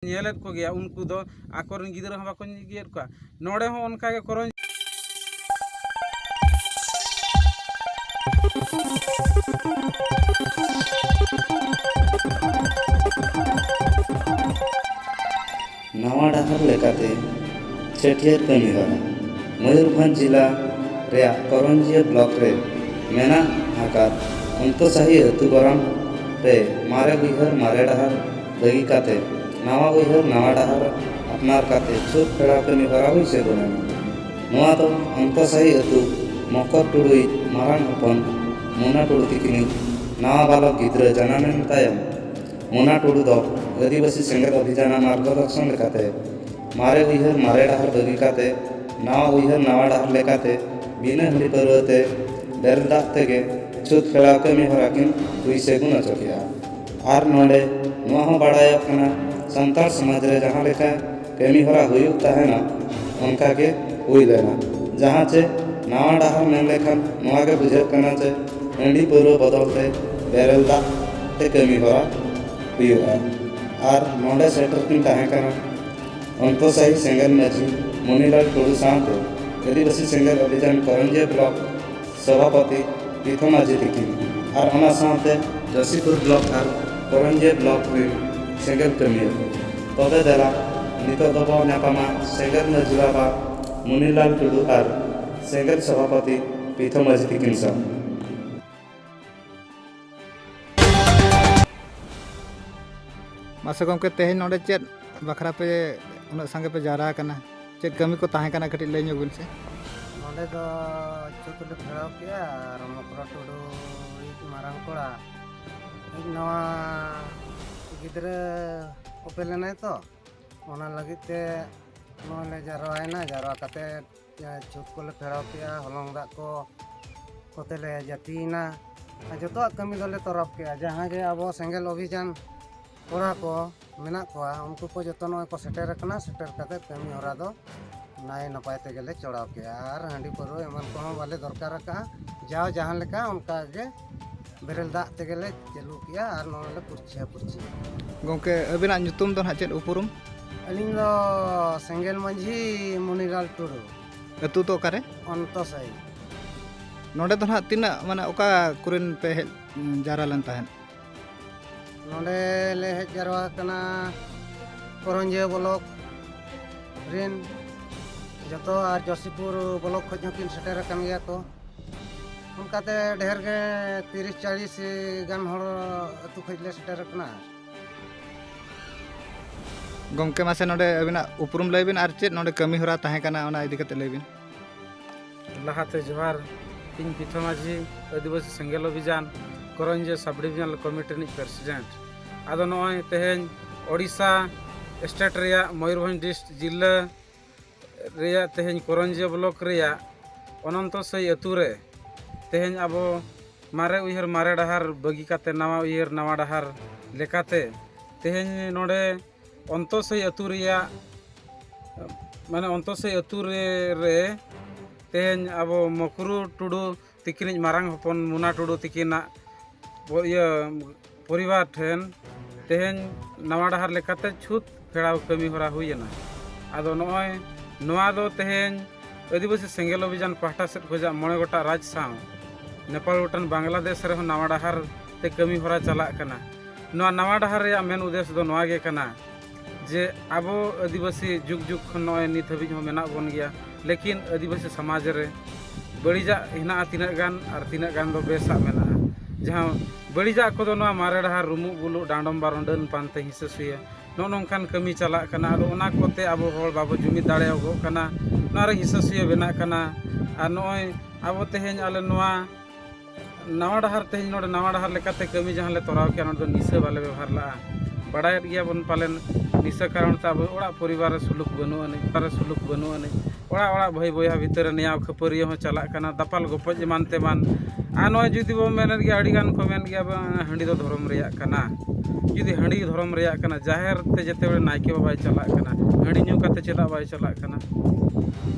नेलेद को गया उनको दो आकोरन गिदरा हम बाको गियर को नोड़े हो उनका के करो नवा डाहर लेकाते चटियर कमी हरा मयूरभंज जिला रे करंजिया ब्लॉक रे मेना हाकार उनको सही अतु गरम रे मारे बिहर मारे डाहर लगी काते नवा बिहर नवा डाहर अपनार काते छुट फेड़ा कमी हरा हुई से बने नवा तो उनको सही अतु मकर टुडुई मारान हपन मुना टुडु तिकिनी नवा बालक गिद्र जनानेन तायम मुना टुडु दो आदिवासी सेंगल अभियान मार्गदर्शन लेकाते मारे उइहर मारे डाहर बगी काते नवा उइहर नवा डाहर लेकाते बिना हड़ी परवते बेरल दाग तेगे छुत फेड़ा कमी हरा किन हुई से गुण चकिया आर नोडे नवा हो बाड़ाय कना संताल समाज रे जहां लेका कमी हरा हुई ताहेना उनका के हुई लेना जहां चे नवा डाहर मेन लेखन नवा के बुझे कना चे हंडी परव बदलते बेरल दाग ते कमी हरा हुआ और नोडे सेटर किन ताहे कना उनको सही सेंगल मजी मुनीलाल टुडू साथ आदिवासी सेंगल अभियान करंजिया ब्लॉक सभापति पीथम माजी तिकिन और ओना साथे जसीपुर ब्लॉक और करंजिया ब्लॉक रे सेंगल कमिया तबे देला नितो दबो नापामा सेंगल मजी बाबा मुनीलाल टुडू और सेंगल सभापति पीथम माजी तिकिन सा मासे गमके तेहे नोडे चेत बखरा पे उन संगे पे जारा करना चेत कमी को ताहे करना कटी ले बिल से नोडे दो चुतुल फेराव किया और मकरा टुडू मारांग कोड़ा एक नवा गिद्रे ओपेलेना तो ओना लगिते नोले जारवायना जारवा काते चुत कोले फेराव किया हलंग दाग को कोतेले जातीना जतो कमी दोले तरफ किया जहां जे अब सेंगल अभियान कोड़ा को मेना कोआ उनको को जतो नय को सेटर कना सेटर काते कमी हरा दो नाय नपाय ते गेले चढ़ाव के और हांडी परो एमन को वाले दरकार का जाओ जहां लेका उनका के बेरल दाग ते गेले चालू किया और नोले पुरछी गमके अबिना nyutum दो चेत उपरुम अलिंग दो सेंगल मंझी मुनीलाल टुडू अतु तो करे अंतो सही नोडे तो ना तिना माने ओका कुरिन पे जारा लन ताहन नोडे ले हेज जारवा कना करंजिया ब्लॉक रेन जतो और जसीपुर ब्लॉक खजकिन सेटर कन गया को उनकाते ढेर के 30-40 गान हर अतु खजले सेटर कना गमके मासे नोडे अबिना उपरुम लेबिन आर चेत नोडे कमी हरा ताहे कना ओना इदी कते लेबिन लहाते जोहार इन पीथम माजी आदिवासी सेंगल अभियान करंजिया सब डिविजनल कमिटी नि प्रेसिडेंट आदो नय तेहेन ओडिशा स्टेट रेया मयूरभंज डिस्ट्रिक्ट जिला रेया तेहेन करंजिया ब्लॉक रेया अनंत सही अतु रे तेहेन अब मारे उइहर मारे डाहर बगी काते नवा उइहर नवा डाहर लेकाते तेहेन नोडे अंत सही अतु रेया माने अंत सही अतु रे तेहेन अब मकरू टुडू तिकिन मारांग हपन मुना टुडू तिकिना परिवार ठेन तेहेन नवा डाहर लेकाते छुत फेड़ा कमी हरा हुईना आदो नय नवा दो तेहेन आदिवासी सेंगल अभियान पाहटा सेट खोजा मोड़े गोटा राज साव नेपाल भूटान बांग्लादेश रे नवा डाहर ते कमी हरा चला कना नवा डाहर रे मेन उद्देश्य दो नवा गे कना जे आबो आदिवासी जुग जुग खन नय नित हबी हो मेना बन गया लेकिन आदिवासी समाज रे बड़ीजा हिना तिना गान और तिना गान दो बेसा मेना जहां बड़ीजा को दो नवा मारे डाहर रुमु बुलु डांडम बारोंडन पानते हिस्से सुया नोनोंखान कमी चला कना आदो ओना कोते आबो होल बाबो जुमी दाड़े गो कना नारे हिस्सा सुया बेना कना और नय आबो तेहेन आले नवा नवा डाहर तेहेन नोडे नवा डाहर लेकाते कमी जहां ले तोराव के नोडे निशा वाले व्यवहार ला बड़ाय गया बन पालन निशा कारण ता ओड़ा परिवार सुलुक बनु अने ओड़ा भाई बया भीतर निया खपरिया हो चला कना दापाल गोपज मानते मान आ नय जुदी बो मेन गया अड़ी गान को मेन गया हंडी दो धर्म रेया कना जुदी हंडी धर्म रेया कना जाहेर ते जेते बे नायके बाबाय चला कना हंडी न्यू काते चला बाय चला कना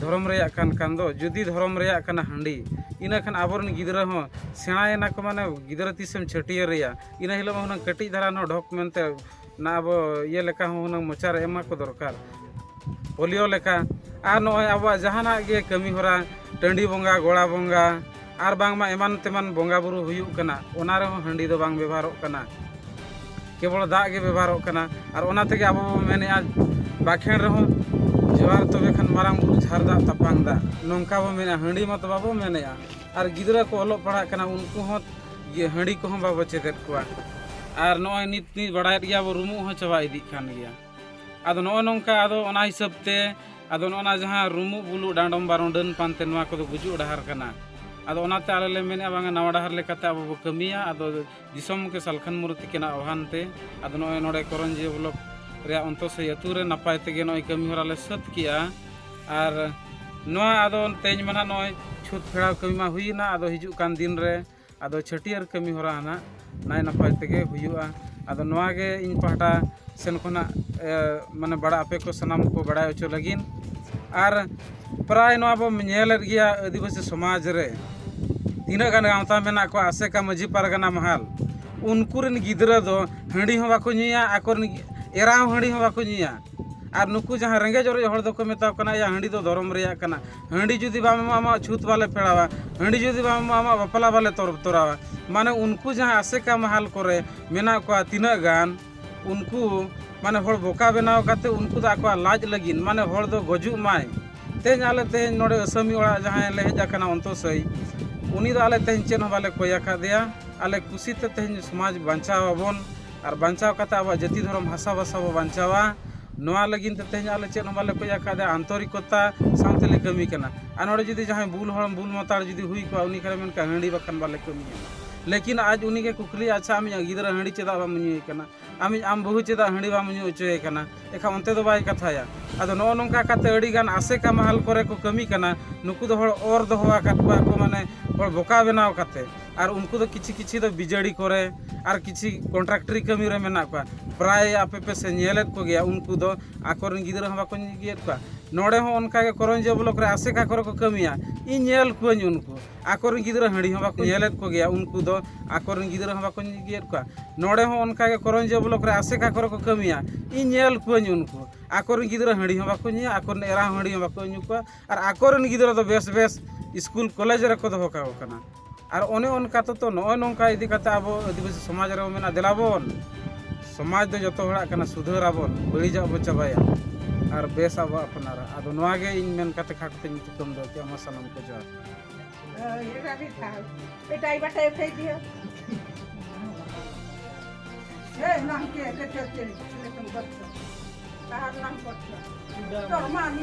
धर्म रेया कान दो जुदी धर्म रेया कना हंडी इना खान आबरन गिदरा हो सेणायना को माने गिदरा तीसम छटियर रेया इना हिलो हुना कटी धारा नो ढोक मेनते ना अब ये लेका हुनंग मोचार एमा को दरकार पोलियो लेका और नॉय अब जहाना गे कमी होरा टंडी बोंगा गोड़ा बोंगा और बांगमा एमान तेमान बोंगा बुरु हुयुग कना ओना रे हंडी दो बांग व्यवहारोग कना केवल दाग गे व्यवहारोग कना और ओना तेगे अब मेनेआ बाखेन रहो जोहार तबे खान मारांग बुरु झार दा तापांग दा नोंका बो मेना हंडी मत बाबो मेनेआ और गिदरा को ओलो पढ़ा कना उनको हो ये हंडी को हम बाबो चेदेत कुआ और नॉय नित नित बड़ायत गया बो रुमु हो चबा इदी खान गया आदो नॉय नोंका आदो ओना हिसाब ते आदो नोना जहां रुमु बुलु डांडम बारोंडन पानते नवा को गुजु डहार कना आदो ओनाते आले ले मेने बांगा नवा डहार लेकाते अब बो कमिया आदो दिसम के सालखन मुरुति केना आह्वानते आदो नॉय नोडे करंजी ब्लॉक रे अंतो से अतु रे नपाय तेगे नॉय कमी होरा ले सत किया और नोआ आदो तेज मना नॉय छुत फेड़ा कमी मा हुईना आदो हिजु कान दिन रे आदो छटियर कमी होरा ना नाय नपाय तेगे हुयुआ आदो नोआ गे इन पहाटा सेन खोना माने बड़ा आपे को सनाम को बड़ा ओचो लगिन और प्राय नोआ बो नेलेर गिया आदिवासी समाज रे तीना गान गांवता मेना को आसेका मजी पारगाना महल उनको रेन गिदरा दो हंडी हो बाको निया आकोर एरा हंडी हो बाको निया और नुकु जहां रेंगे जोरे हर दो को मेता कना या हंडी दो धर्म रेया कना हंडी जुदी बाम मामा छूत वाले फेड़ावा हंडी जुदी बाम मामा बपला वाले तोरावा माने उनको जहां आसेका महल करे मेना को तीना गान उनको माने हर बोका बनाव काते उनको दा को लाज लगिन माने हर दो गजु माय तेज आले तेज नोडे असमी ओड़ा जहां ले हेजा कना अंतो सही उनी दो आले तेज चेन वाले कोया का दिया आले कुसी ते तेज समाज बांचाव अबन और बांचाव काते अब जाति धर्म भाषा भाषा बो बांचावा नोआ लगिन ते तेज आले चेन वाले कोया का दे आंतरिकता साउते ले कमी कना आ नोडे जुदी जहां बुल हरम बुल मतार जुदी हुई को उनी करे मन का हंडी बखन वाले कमी लेकिन आज उनी के कुकली अच्छा आमी गिदरा हंडी चेदा बा मुनी कना आमी आम बहु चेदा हंडी बा मुनी उचोय कना एखा अंते दो बाय कथाया आदो नो नोंका काते अड़ी गान आसेका महल करे को कमी कना नुकु दो हर और दो हवा काटबा को माने हर बोका बनाव काते और उनको दो किछि किछि दो बिजड़ी करे और किछि कॉन्ट्रैक्टरी कमी रे मेना को प्राय आपे पे से नेलेत को गया उनको दो आकोर गिदरा हवा को गियत को नोडे हो उनका के करंजे ब्लॉक रे आसेका करे को कमिया इ नेल को उनको आकोर गिदरा हंडी हवा को नेलेत को गया उनको दो आकोर गिदरा हवा को गियत को नोडे हो उनका के करंजे ब्लॉक रे आसेका करे को कमिया इ नेल को उनको आकोर गिदरा हंडी हवा को निया आकोर एरा हंडी हवा को नु को और आकोर गिदरा दो बेस बेस स्कूल कॉलेज रे को दो का कना और ओने उनका तो नॉय नोंका इदी काते अब आदिवासी समाज रे मेना देलाबोन समाज दो जतो हड़ा कना सुधराबोन बड़ी जाबो चबाया और बेस अब अपनारा आदो नोआ गे इन मेन काते खाकते तुम दो के मसलम को जा ये राबी था बेटा बटा फेंक दियो ए नाम के चले तुम बच्चा तार नाम पड़ता तो मान